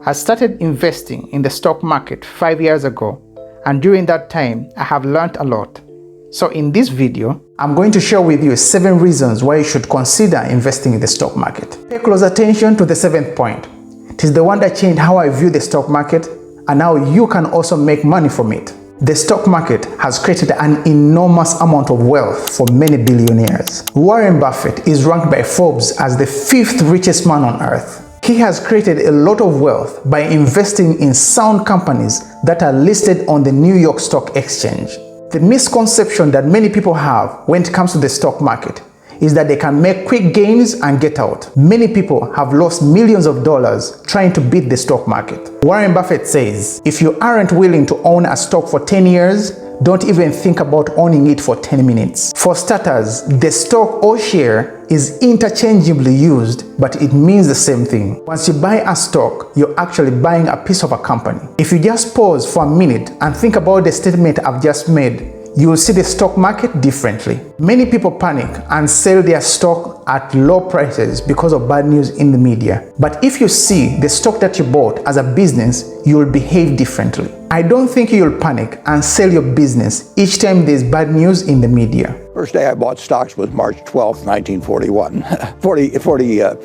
I started investing in the stock market 5 years ago, and during that time, I have learned a lot. So in this video, I'm going to share with you 7 reasons why you should consider investing in the stock market. Pay close attention to the 7th point. It is the one that changed how I view the stock market and how you can also make money from it. The stock market has created an enormous amount of wealth for many billionaires. Warren Buffett is ranked by Forbes as the 5th richest man on earth. He has created a lot of wealth by investing in sound companies that are listed on the New York Stock Exchange. The misconception that many people have when it comes to the stock market is that they can make quick gains and get out. Many people have lost millions of dollars trying to beat the stock market. Warren Buffett says, if you aren't willing to own a stock for 10 years, don't even think about owning it for 10 minutes. For starters, the stock or share is interchangeably used, but it means the same thing. Once you buy a stock, you're actually buying a piece of a company. If you just pause for a minute and think about the statement I've just made, you will see the stock market differently. Many people panic and sell their stock at low prices because of bad news in the media. But if you see the stock that you bought as a business, you will behave differently. I don't think you'll panic and sell your business each time there's bad news in the media. First day I bought stocks was March 12th, 1941,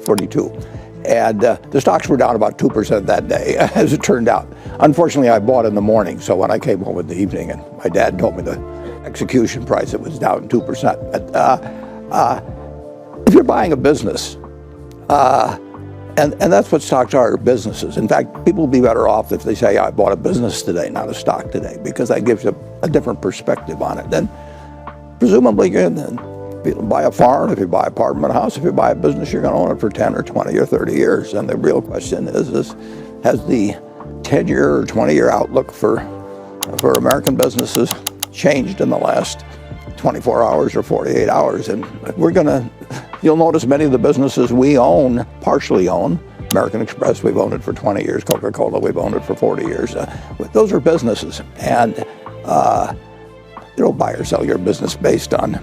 42. And the stocks were down about 2% that day, as it turned out. Unfortunately, I bought in the morning, so when I came home in the evening and my dad told me the execution price, it was down 2%. If you're buying a business, and that's what stocks are, businesses. In fact, people will be better off if they say, I bought a business today, not a stock today, because that gives you a different perspective on it. Then presumably, if you buy a farm, if you buy an apartment house, if you buy a business, you're going to own it for 10 or 20 or 30 years. And the real question is has the 10-year or 20-year outlook for American businesses changed in the last 24 hours or 48 hours? And you'll notice many of the businesses we own, partially own. American Express, we've owned it for 20 years. Coca-Cola, we've owned it for 40 years. Those are businesses. And you don't buy or sell your business based on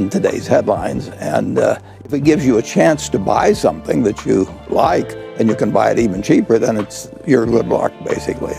today's headlines. And if it gives you a chance to buy something that you like and you can buy it even cheaper, then you're good luck, basically.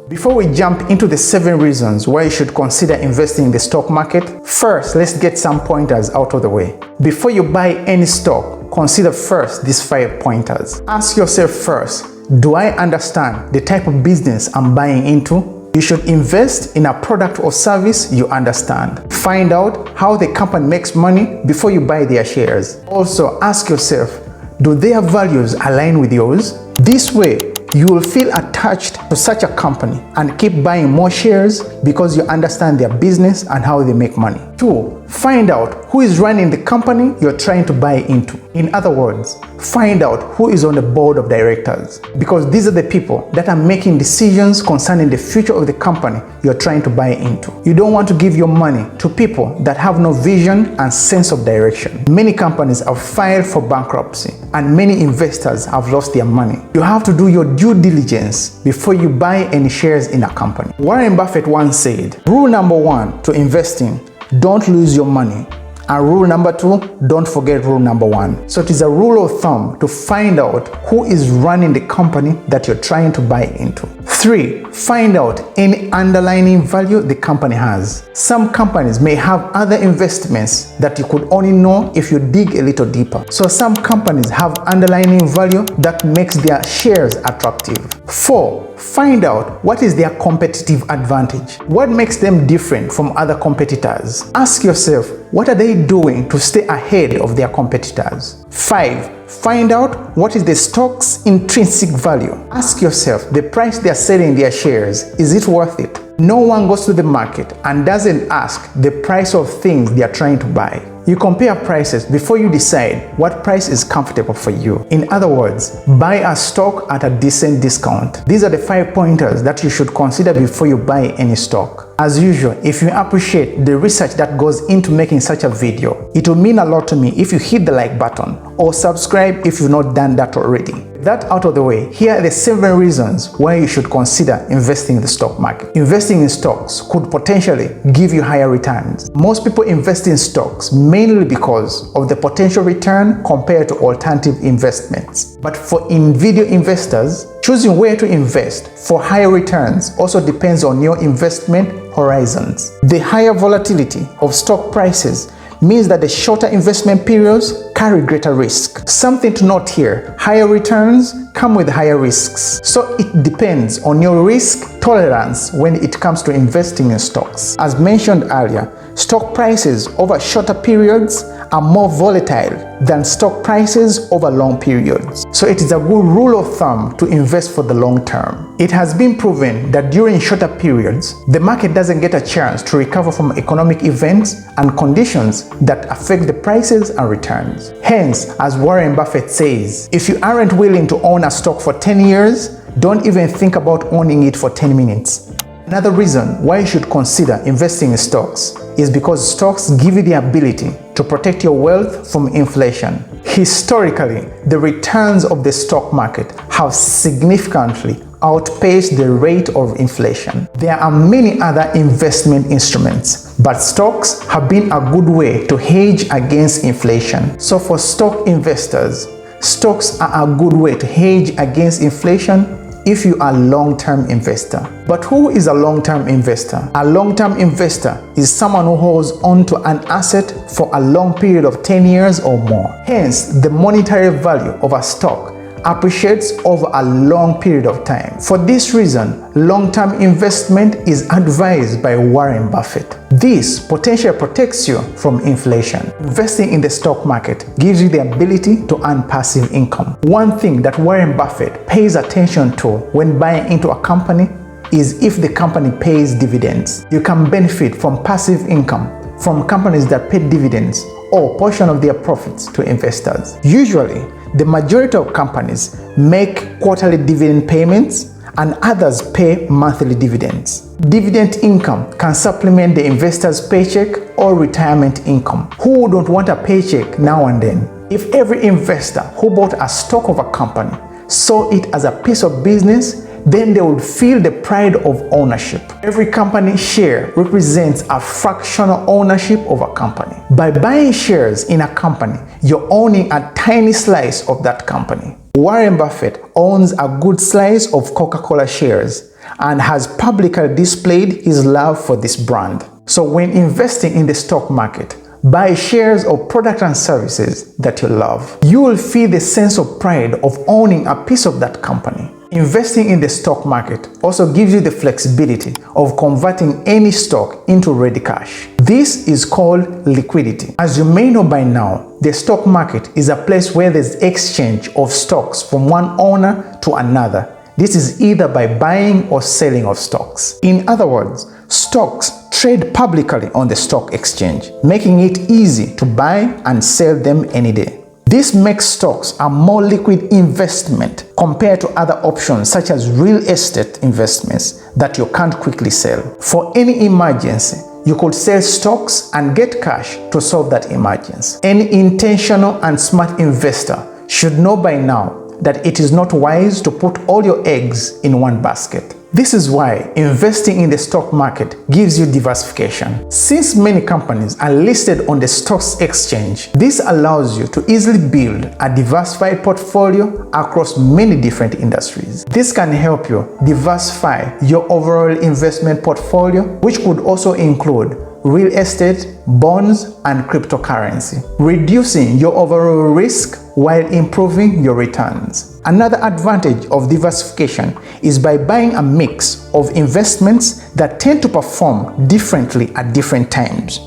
Before we jump into the 7 reasons why you should consider investing in the stock market, first let's get some pointers out of the way. Before you buy any stock, consider first these 5 pointers. Ask yourself first, do I understand the type of business I'm buying into? You should invest in a product or service you understand. Find out how the company makes money before you buy their shares. Also ask yourself, do their values align with yours? This way, you will feel attached to such a company and keep buying more shares because you understand their business and how they make money. 2, find out who is running the company you're trying to buy into. In other words, find out who is on the board of directors, because these are the people that are making decisions concerning the future of the company you're trying to buy into. You don't want to give your money to people that have no vision and sense of direction. Many companies have filed for bankruptcy and many investors have lost their money. You have to do your due diligence before you buy any shares in a company. Warren Buffett once said, rule number 1 to investing, don't lose your money. And rule number 2, don't forget rule number 1. So it is a rule of thumb to find out who is running the company that you're trying to buy into. 3, find out any underlying value the company has. Some companies may have other investments that you could only know if you dig a little deeper. So some companies have underlying value that makes their shares attractive. 4, find out what is their competitive advantage. What makes them different from other competitors? Ask yourself, what are they doing to stay ahead of their competitors? 5, find out what is the stock's intrinsic value. Ask yourself, the price they are selling their shares, is it worth it? No one goes to the market and doesn't ask the price of things they are trying to buy. You compare prices before you decide what price is comfortable for you. In other words, buy a stock at a decent discount. These are the 5 pointers that you should consider before you buy any stock. As usual, if you appreciate the research that goes into making such a video, it will mean a lot to me if you hit the like button or subscribe if you've not done that already. With that out of the way, here are the 7 reasons why you should consider investing in the stock market. Investing in stocks could potentially give you higher returns. Most people invest in stocks mainly because of the potential return compared to alternative investments. But for individual investors, choosing where to invest for higher returns also depends on your investment horizons. The higher volatility of stock prices means that the shorter investment periods carry greater risk. Something to note here, higher returns come with higher risks. So it depends on your risk tolerance when it comes to investing in stocks. As mentioned earlier, stock prices over shorter periods are more volatile than stock prices over long periods. So it is a good rule of thumb to invest for the long term. It has been proven that during shorter periods, the market doesn't get a chance to recover from economic events and conditions that affect the prices and returns. Hence, as Warren Buffett says, if you aren't willing to own a stock for 10 years, don't even think about owning it for 10 minutes. Another reason why you should consider investing in stocks is because stocks give you the ability to protect your wealth from inflation. Historically, the returns of the stock market have significantly outpaced the rate of inflation. There are many other investment instruments, but stocks have been a good way to hedge against inflation. So for stock investors, stocks are a good way to hedge against inflation if you are a long-term investor. But who is a long-term investor? A long-term investor is someone who holds on to an asset for a long period of 10 years or more. Hence, the monetary value of a stock appreciates over a long period of time. For this reason, long-term investment is advised by Warren Buffett. This potentially protects you from inflation. Investing in the stock market gives you the ability to earn passive income. One thing that Warren Buffett pays attention to when buying into a company is if the company pays dividends. You can benefit from passive income from companies that pay dividends or portion of their profits to investors. Usually, the majority of companies make quarterly dividend payments and others pay monthly dividends. Dividend income can supplement the investor's paycheck or retirement income. Who wouldn't want a paycheck now and then? If every investor who bought a stock of a company saw it as a piece of business, then they would feel the pride of ownership. Every company share represents a fractional ownership of a company. By buying shares in a company, you're owning a tiny slice of that company. Warren Buffett owns a good slice of Coca-Cola shares and has publicly displayed his love for this brand. So when investing in the stock market, buy shares of products and services that you love. You will feel the sense of pride of owning a piece of that company. Investing in the stock market also gives you the flexibility of converting any stock into ready cash. This is called liquidity. As you may know by now, the stock market is a place where there's exchange of stocks from one owner to another. This is either by buying or selling of stocks. In other words, stocks trade publicly on the stock exchange, making it easy to buy and sell them any day. This makes stocks a more liquid investment compared to other options such as real estate investments that you can't quickly sell. For any emergency, you could sell stocks and get cash to solve that emergency. Any intentional and smart investor should know by now that it is not wise to put all your eggs in one basket. This is why investing in the stock market gives you diversification. Since many companies are listed on the stocks exchange, this allows you to easily build a diversified portfolio across many different industries. This can help you diversify your overall investment portfolio, which could also include real estate, bonds, and cryptocurrency, reducing your overall risk while improving your returns. Another advantage of diversification is by buying a mix of investments that tend to perform differently at different times.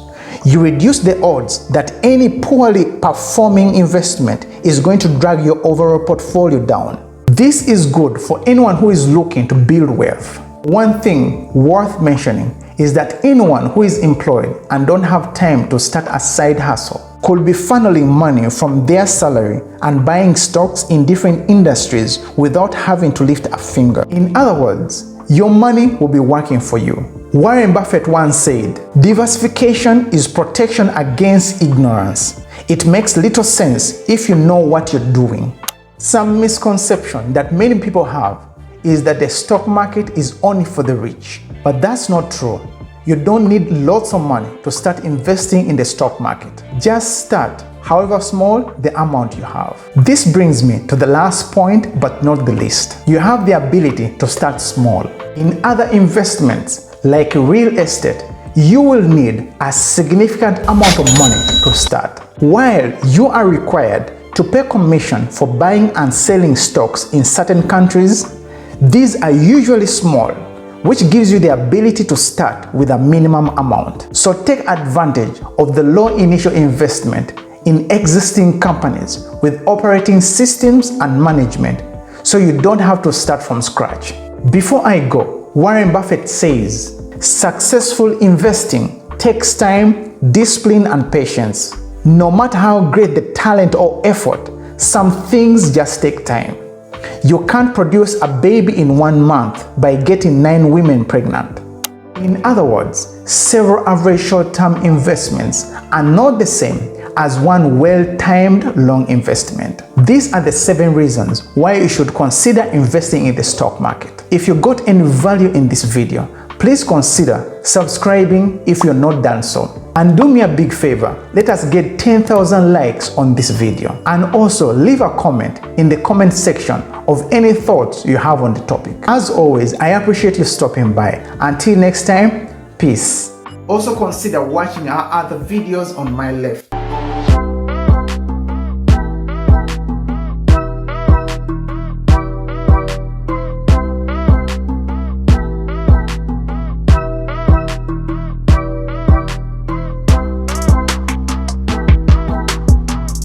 You reduce the odds that any poorly performing investment is going to drag your overall portfolio down. This is good for anyone who is looking to build wealth. One thing worth mentioning is that anyone who is employed and don't have time to start a side hustle could be funneling money from their salary and buying stocks in different industries without having to lift a finger. In other words, your money will be working for you. Warren Buffett once said, "Diversification is protection against ignorance. It makes little sense if you know what you're doing." Some misconception that many people have is that the stock market is only for the rich, but that's not true. You don't need lots of money to start investing in the stock market. Just start, however small the amount you have. This brings me to the last point, but not the least. You have the ability to start small. In other investments, like real estate, you will need a significant amount of money to start. While you are required to pay commission for buying and selling stocks in certain countries, these are usually small, which gives you the ability to start with a minimum amount. So take advantage of the low initial investment in existing companies with operating systems and management, so you don't have to start from scratch. Before I go, Warren Buffett says, "Successful investing takes time, discipline, and patience. No matter how great the talent or effort, some things just take time. You can't produce a baby in 1 month by getting 9 women pregnant." In other words, several average short-term investments are not the same as one well-timed long investment. These are the 7 reasons why you should consider investing in the stock market. If you got any value in this video, please consider subscribing if you're not done so. And do me a big favor, let us get 10,000 likes on this video. And also leave a comment in the comment section of any thoughts you have on the topic. As always, I appreciate you stopping by. Until next time, peace. Also consider watching our other videos on my left.